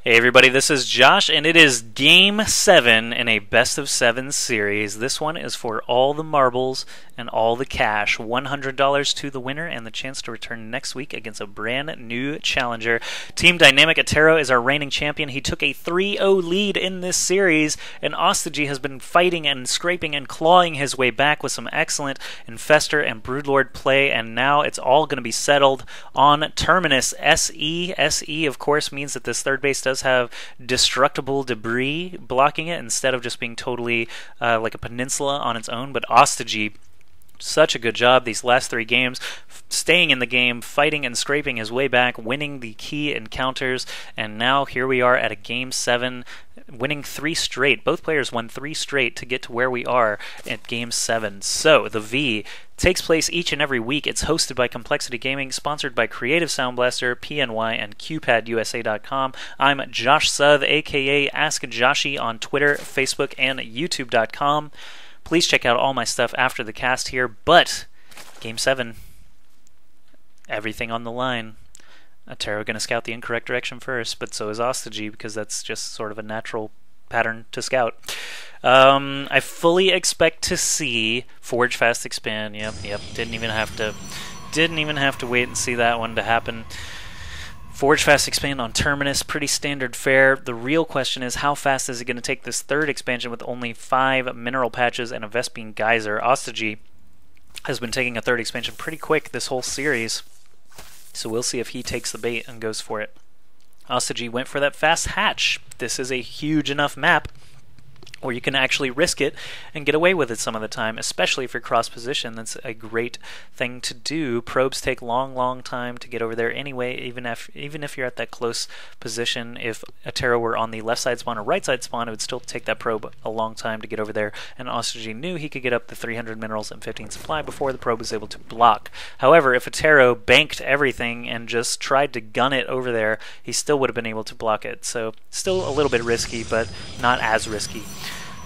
Hey everybody, this is Josh, and it is Game 7 in a Best of 7 series. This one is for all the marbles and all the cash. $100 to the winner and the chance to return next week against a brand new challenger. Team Dynamic.Attero is our reigning champion. He took a 3-0 lead in this series, and StarCraft has been fighting and scraping and clawing his way back with some excellent Infestor and Broodlord play, and now it's all going to be settled on Terminus SE. SE, of course, means that this third base does have destructible debris blocking it instead of just being totally like a peninsula on its own. But StarCraft, such a good job these last 3 games, staying in the game, fighting and scraping his way back, winning the key encounters, and now here we are at a Game 7, winning 3 straight. Both players won 3 straight to get to where we are at Game 7. So, the V takes place each and every week. It's hosted by Complexity Gaming, sponsored by Creative Sound Blaster, PNY, and QPadUSA.com. I'm Josh Suth, aka AskJoshy on Twitter, Facebook, and YouTube.com. Please check out all my stuff after the cast here, but Game 7, everything on the line. Attero going to scout the incorrect direction first, but so is StarCraft, because that's just sort of a natural pattern to scout. I fully expect to see Forge Fast Expand. Yep. Didn't even have to wait and see that one to happen. Forge Fast Expand on Terminus, pretty standard fare. The real question is, how fast is it going to take this third expansion with only 5 mineral patches and a Vespene Geyser? StarCraft has been taking a third expansion pretty quick this whole series, so we'll see if he takes the bait and goes for it. StarCraft went for that fast hatch. This is a huge enough map where you can actually risk it and get away with it some of the time, especially if you're cross-position. That's a great thing to do. Probes take long time to get over there anyway, even if you're at that close position. If Attero were on the left side spawn or right side spawn, it would still take that probe a long time to get over there, and StarCraft knew he could get up to 300 minerals and 15 supply before the probe was able to block. However, if Attero banked everything and just tried to gun it over there, he still would have been able to block it. So still a little bit risky, but not as risky.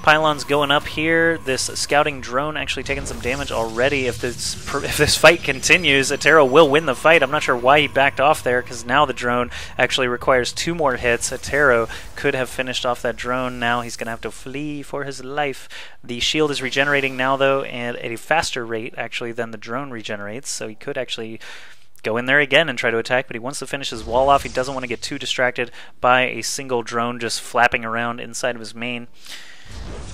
Pylons going up here. This scouting drone actually taking some damage already. If this fight continues, Attero will win the fight. I'm not sure why he backed off there, because now the drone actually requires 2 more hits. Attero could have finished off that drone. Now he's going to have to flee for his life. The shield is regenerating now, though, and at a faster rate, actually, than the drone regenerates, so he could actually go in there again and try to attack, but he wants to finish his wall off. He doesn't want to get too distracted by a single drone just flapping around inside of his main.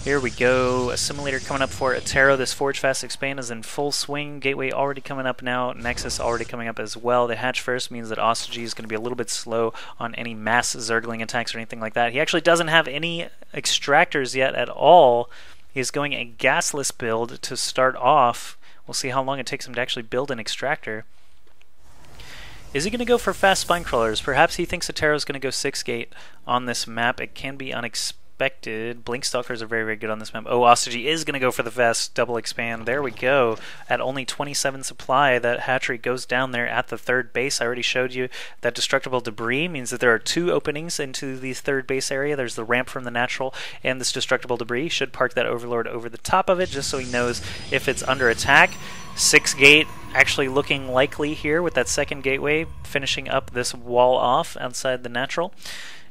Here we go, Assimilator coming up for Attero. This Forge Fast Expand is in full swing. Gateway already coming up now. Nexus already coming up as well. The hatch first means that StarCraft is going to be a little bit slow on any mass Zergling attacks or anything like that. He actually doesn't have any extractors yet at all. He's going a gasless build to start off. We'll see how long it takes him to actually build an extractor. Is he going to go for fast spine crawlers? Perhaps he thinks Attero is going to go 6-gate on this map. It can be unexpected. Blinkstalkers are very good on this map. Oh, StarCraft is going to go for the fast double expand. There we go. At only 27 supply, that hatchery goes down there at the third base. I already showed you that destructible debris means that there are 2 openings into the third base area. There's the ramp from the natural, and this destructible debris should park that Overlord over the top of it, just so he knows if it's under attack. 6-gate actually looking likely here with that second gateway finishing up this wall off outside the natural.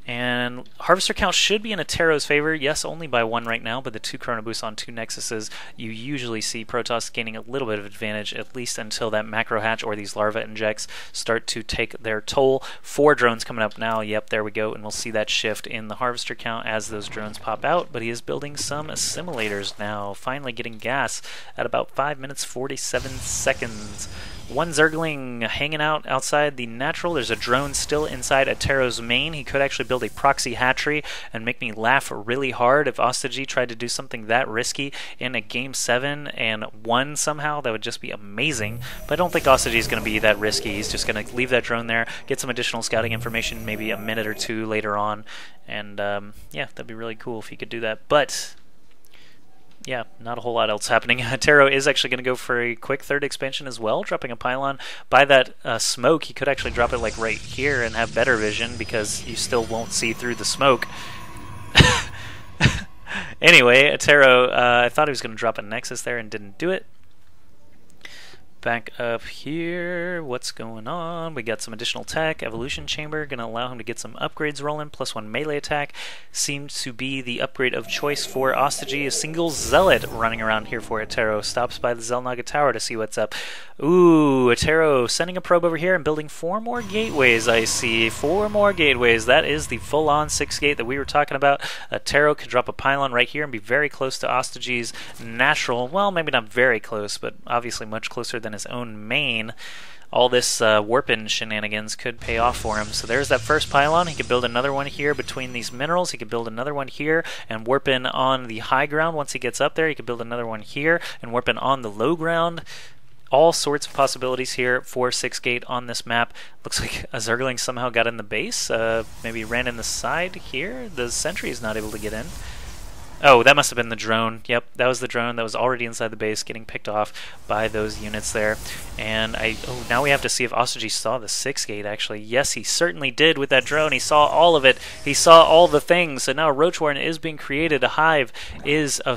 And Harvester count should be in Attero's favor. Yes, only by 1 right now, but the 2 Chrono Boosts on 2 Nexuses, you usually see Protoss gaining a little bit of advantage, at least until that macro hatch or these larva injects start to take their toll. 4 drones coming up now. Yep, there we go, and we'll see that shift in the Harvester count as those drones pop out, but he is building some assimilators now, finally getting gas at about 5 minutes 47 seconds. 1 Zergling hanging out outside the natural. There's a drone still inside Attero's main. He could actually build a proxy hatchery and make me laugh really hard if StarCraft tried to do something that risky in a Game 7 and won somehow. That would just be amazing. But I don't think StarCraft is going to be that risky. He's just going to leave that drone there, get some additional scouting information maybe a minute or 2 later on. And yeah, that'd be really cool if he could do that. But yeah, not a whole lot else happening. Attero is actually going to go for a quick third expansion as well, dropping a pylon. By that smoke, he could actually drop it like right here and have better vision, because you still won't see through the smoke. Anyway, Attero, I thought he was going to drop a Nexus there and didn't do it. Back up here, what's going on? We got some additional tech. Evolution Chamber, gonna allow him to get some upgrades rolling. +1 melee attack seems to be the upgrade of choice for OsToJiY. A single Zealot running around here for Attero. Stops by the Xel'Naga Tower to see what's up. Ooh, Attero sending a probe over here and building 4 more gateways, I see. 4 more gateways. That is the full-on 6 gate that we were talking about. Attero could drop a pylon right here and be very close to OsToJiY's natural, well, maybe not very close, but obviously much closer than his own main. All this warping shenanigans could pay off for him. So there's that first pylon. He could build another one here between these minerals. He could build another one here and warp in on the high ground. Once he gets up there, he could build another one here and warp in on the low ground. All sorts of possibilities here for 6 gate on this map. Looks like a Zergling somehow got in the base. Maybe ran in the side here. The sentry is not able to get in. Oh, that must have been the drone. Yep, that was the drone that was already inside the base getting picked off by those units there. And now we have to see if OsToJiY saw the 6 gate actually. Yes, he certainly did with that drone. He saw all of it. He saw all the things. So now a Roach Warren is being created. A hive is, a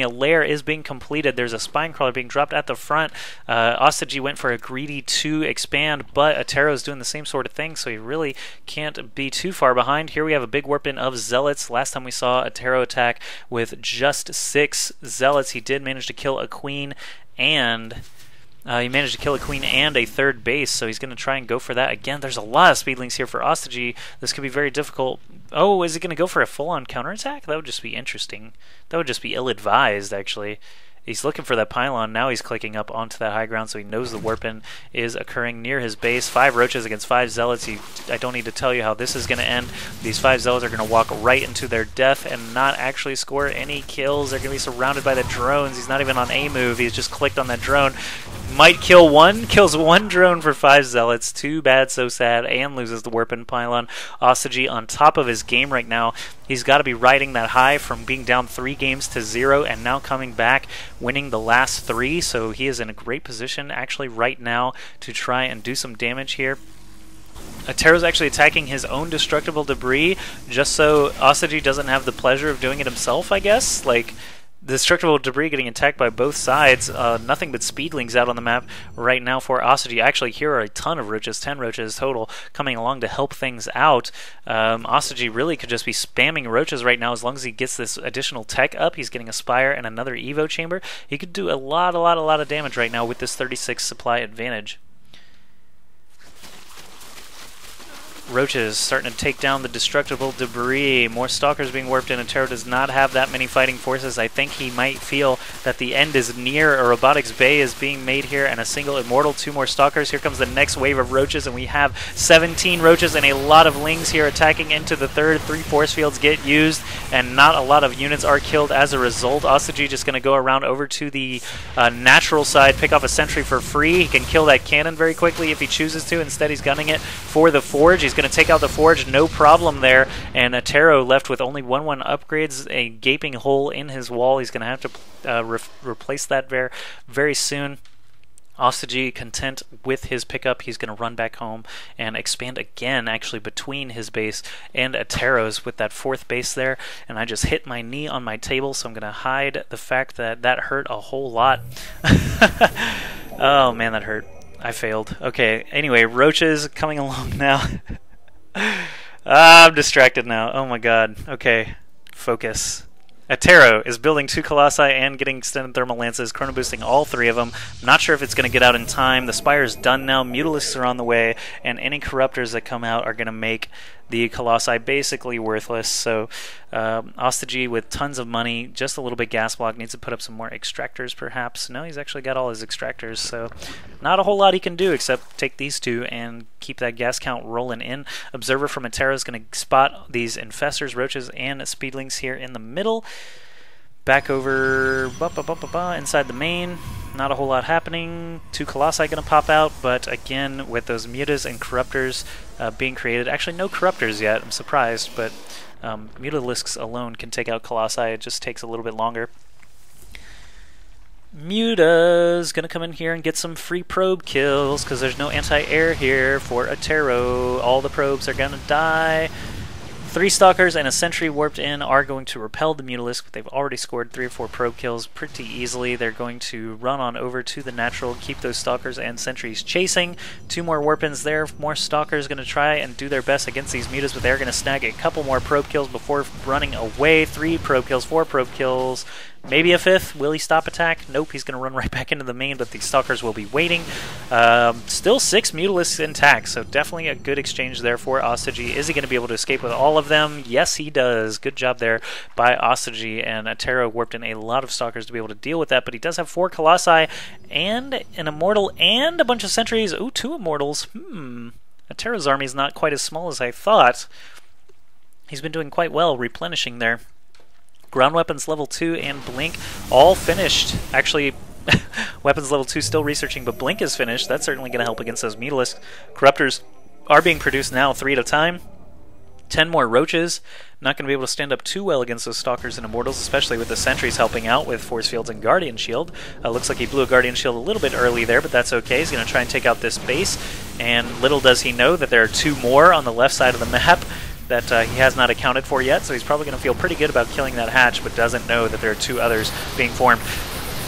lair is being completed. There's a spine crawler being dropped at the front. OsToJiY went for a greedy 2 expand, but Attero's doing the same sort of thing, so he really can't be too far behind. Here we have a big warp in of Zealots. Last time we saw Attero attack with just 6 Zealots. He did manage to kill a queen and a 3rd base, so he's going to try and go for that. Again, there's a lot of speedlings here for OsToJiY. This could be very difficult. Oh, is he going to go for a full-on counterattack? That would just be interesting. That would just be ill-advised, actually. He's looking for that pylon. Now he's clicking up onto that high ground, so he knows the warp-in is occurring near his base. 5 roaches against 5 zealots. I don't need to tell you how this is going to end. These 5 zealots are going to walk right into their death and not actually score any kills. They're going to be surrounded by the drones. He's not even on a move. He's just clicked on that drone. Might kill one. Kills 1 drone for 5 zealots. Too bad, so sad, and loses the warp-in pylon. OsToJiY on top of his game right now. He's got to be riding that high from being down 3 games to 0 and now coming back, winning the last 3. So he is in a great position actually right now to try and do some damage here. Attero's actually attacking his own destructible debris just so OsToJiY doesn't have the pleasure of doing it himself, I guess. Like, destructible debris getting attacked by both sides. Nothing but speedlings out on the map right now for OsToJiY. Actually, here are a ton of roaches, 10 roaches total, coming along to help things out. OsToJiY really could just be spamming roaches right now as long as he gets this additional tech up. He's getting a Spire and another Evo Chamber. He could do a lot of damage right now with this 36 supply advantage. Roaches starting to take down the destructible debris. More stalkers being warped in. Attero does not have that many fighting forces. I think he might feel that the end is near. A robotics bay is being made here and a single immortal. 2 more stalkers. Here comes the next wave of roaches, and we have 17 roaches and a lot of lings here attacking into the 3rd. 3 force fields get used and not a lot of units are killed as a result. OsToJiY just going to go around over to the natural side, pick off a sentry for free. He can kill that cannon very quickly if he chooses to. Instead, he's gunning it for the forge. He's going to take out the forge, no problem there, and Attero left with only 1/1 upgrades, a gaping hole in his wall. He's going to have to replace that very soon. OsToJiY content with his pickup. He's going to run back home and expand again, actually, between his base and Attero's with that 4th base there. And I just hit my knee on my table, so I'm going to hide the fact that that hurt a whole lot. Oh, man, that hurt. I failed. Okay, anyway, roaches coming along now. I'm distracted now. Oh my god. Okay, focus. Attero is building 2 Colossi and getting extended thermal lances, chrono boosting all 3 of them. Not sure if it's going to get out in time. The Spire's done now, Mutalisks are on the way, and any Corruptors that come out are going to make the Colossi basically worthless. So OsToJiY with tons of money, just a little bit gas block, needs to put up some more extractors perhaps. No, he's actually got all his extractors, so not a whole lot he can do except take these 2 and keep that gas count rolling in. Observer from Attero is going to spot these infestors, roaches, and speedlings here in the middle. Back over inside the main, not a whole lot happening. 2 Colossi going to pop out, but again, with those mutas and corruptors being created, actually no corruptors yet, I'm surprised, but Mutalisks alone can take out Colossi. It just takes a little bit longer. Muta's going to come in here and get some free probe kills because there's no anti-air here for Attero. All the probes are going to die. 3 Stalkers and a Sentry warped in are going to repel the Mutalisk, but they've already scored 3 or 4 probe kills pretty easily. They're going to run on over to the natural, keep those Stalkers and Sentries chasing. 2 more warp-ins there. More Stalkers going to try and do their best against these Mutas, but they're going to snag a couple more probe kills before running away. 3 probe kills, 4 probe kills. Maybe a 5th. Will he stop attack? Nope, he's going to run right back into the main, but the Stalkers will be waiting. Still 6 Mutalisks intact, so definitely a good exchange there for AskJoshy. Is he going to be able to escape with all of them? Yes, he does. Good job there by AskJoshy, and Attero warped in a lot of Stalkers to be able to deal with that, but he does have 4 Colossi and an Immortal and a bunch of Sentries. Ooh, 2 Immortals. Attero's army is not quite as small as I thought. He's been doing quite well replenishing there. Ground weapons level 2 and Blink all finished. Actually, weapons level 2 still researching, but Blink is finished. That's certainly going to help against those Mutalisks. Corruptors are being produced now 3 at a time. 10 more Roaches. Not going to be able to stand up too well against those Stalkers and Immortals, especially with the Sentries helping out with Force Fields and Guardian Shield. Looks like he blew a Guardian Shield a little bit early there, but that's okay. He's going to try and take out this base, and little does he know that there are 2 more on the left side of the map that he has not accounted for yet, so he's probably going to feel pretty good about killing that hatch, but doesn't know that there are 2 others being formed.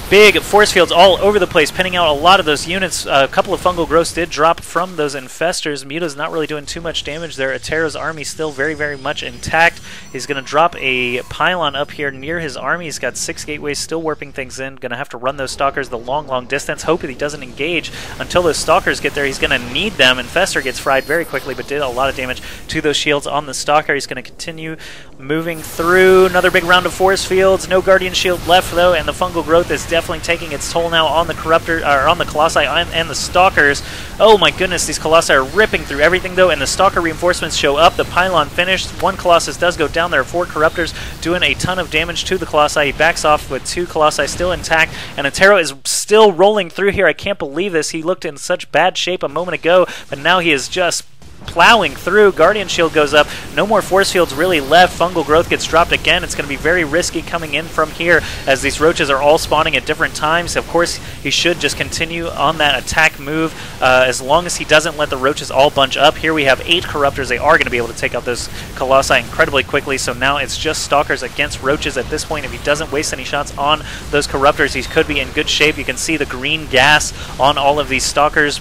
Big force fields all over the place, pinning out a lot of those units. A couple of fungal growths did drop from those infestors. Muta's not really doing too much damage there. Attero's army still very, very much intact. He's going to drop a pylon up here near his army. He's got 6 gateways still warping things in. Going to have to run those Stalkers the long, long distance. Hope that he doesn't engage until those Stalkers get there. He's going to need them. Infestor gets fried very quickly, but did a lot of damage to those shields on the Stalker. He's going to continue moving through. Another big round of force fields. No Guardian Shield left, though, and the fungal growth is definitely taking its toll now on the Corruptor, or on the Colossi and the Stalkers. Oh my goodness, these Colossi are ripping through everything, though, and the Stalker reinforcements show up. The pylon finished. 1 Colossus does go down. There are 4 Corruptors doing a ton of damage to the Colossi. He backs off with 2 Colossi still intact, and Attero is still rolling through here. I can't believe this. He looked in such bad shape a moment ago, but now he is just plowing through. Guardian Shield goes up. No more force fields really left. Fungal growth gets dropped again. It's going to be very risky coming in from here as these Roaches are all spawning at different times. Of course, he should just continue on that attack move as long as he doesn't let the Roaches all bunch up. Here we have 8 Corruptors. They are going to be able to take out those Colossi incredibly quickly, so now it's just Stalkers against Roaches at this point. If he doesn't waste any shots on those Corruptors, he could be in good shape. You can see the green gas on all of these Stalkers,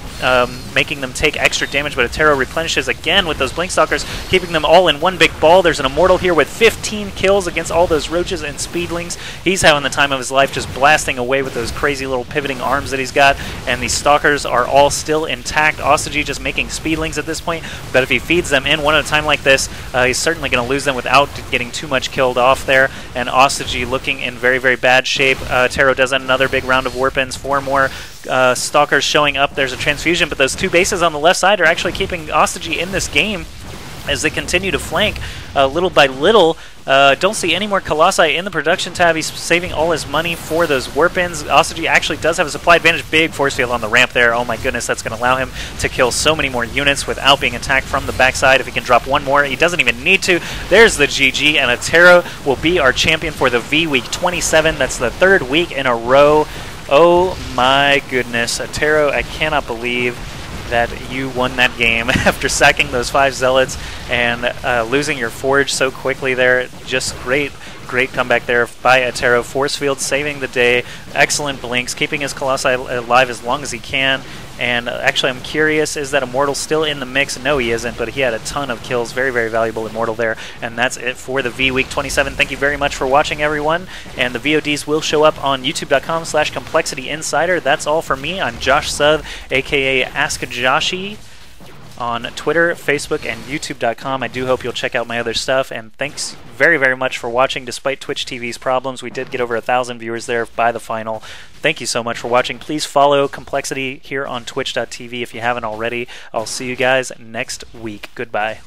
making them take extra damage, but Attero replenishes again with those Blink Stalkers, keeping them all in one big ball. There's an Immortal here with 15 kills against all those Roaches and Speedlings. He's having the time of his life, just blasting away with those crazy little pivoting arms that he's got, and these Stalkers are all still intact. AskJoshy just making Speedlings at this point, but if he feeds them in one at a time like this, he's certainly going to lose them without getting too much killed off there, and AskJoshy looking in very, very bad shape. Attero does another big round of warp-ins, 4 more Stalkers showing up. There's a transfusion, but those 2 bases on the left side are actually keeping AskJoshy in this game as they continue to flank little by little. Don't see any more Colossi in the production tab. He's saving all his money for those warp-ins. AskJoshy actually does have a supply advantage. Big force field on the ramp there. Oh my goodness, that's going to allow him to kill so many more units without being attacked from the backside. If he can drop 1 more, he doesn't even need to. There's the GG, and Attero will be our champion for the V Week 27. That's the 3rd week in a row. Oh my goodness, Attero, I cannot believe that you won that game after sacking those 5 Zealots and losing your Forge so quickly there. Just great comeback there by Attero. Force Field saving the day. Excellent Blinks, keeping his Colossi alive as long as he can. And actually, I'm curious, is that Immortal still in the mix? No, he isn't, but he had a ton of kills. Very, very valuable Immortal there. And that's it for the V Week 27. Thank you very much for watching, everyone. And the VODs will show up on youtube.com/ComplexityInsider. That's all for me. I'm Josh South, a.k.a. AskJoshy, on Twitter, Facebook, and YouTube.com. I do hope you'll check out my other stuff, and thanks very, very much for watching. Despite Twitch TV's problems, we did get over 1,000 viewers there by the final. Thank you so much for watching. Please follow Complexity here on Twitch.tv if you haven't already. I'll see you guys next week. Goodbye.